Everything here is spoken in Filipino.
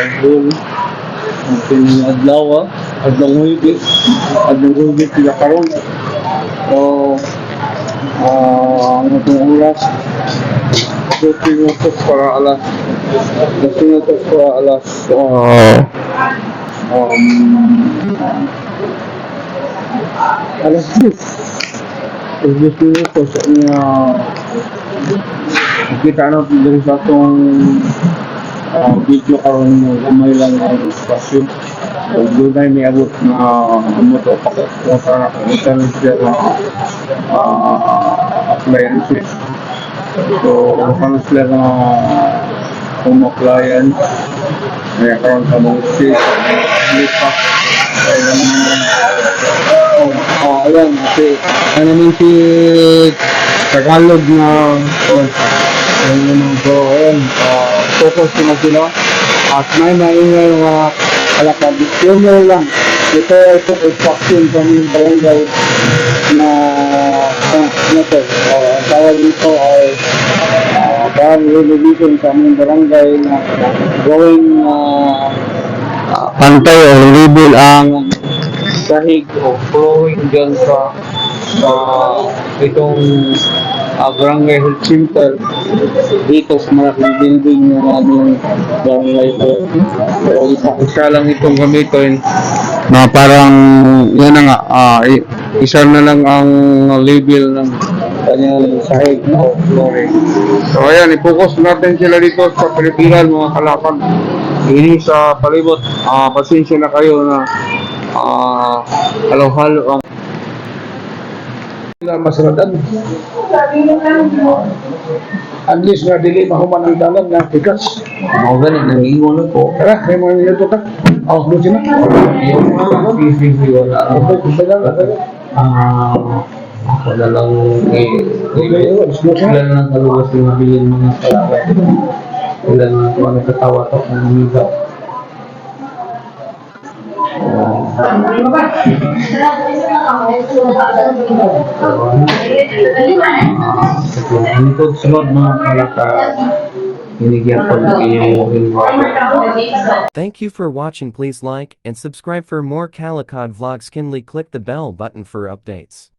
Kaibul, ang adlaw, adlaw hubit sila karon. So, ang itong oras, 2 minutos para alas, 2 minutos para alas, alas 10. 10 minutos niya, kita natin din sa itong video karon mo gamay lang ang espasyo. So, doon ay may abot na moto pakot o para internet siya na appliances. So, kung sila na umaklayan, may karoon sa mga state, lipat. Ayan, kasi ano naman si Tagalog na focus na sila at may maingay mga alakad. Yun lang. Ito instruction sa mga barangay na ito. Ang tawag dito ay parang resolution sa mga barangay na gawing pantay o label ang sahig o flowing dyan sa itong barangay health center dito sa malaking building ng aming barangay ito. So, isa lang itong gamitin na parang yan na nga, isa na lang ang label ng kanyang sahig o flooring. So ayan, i-focus natin sila dito sa Pilipinas mga kalakad. Ini sa palibot, pasensya na kayo na halo-halo ang masaladan. At least na dili mahuman ang dalan na tikas. Mga ganit, nag-iwan ako. Tara, may mga nilito ka. Doon sila. Yung mga PCC wala ako. Ako na lang ilan lang kaluwas yung mabilin mga kalakad. Ilan lang kung nagkatawa to kung umigaw. Ito sunod mga kalakad. Thank you for watching. Please like and subscribe for more Calicut vlogs. Kindly click the bell button for updates.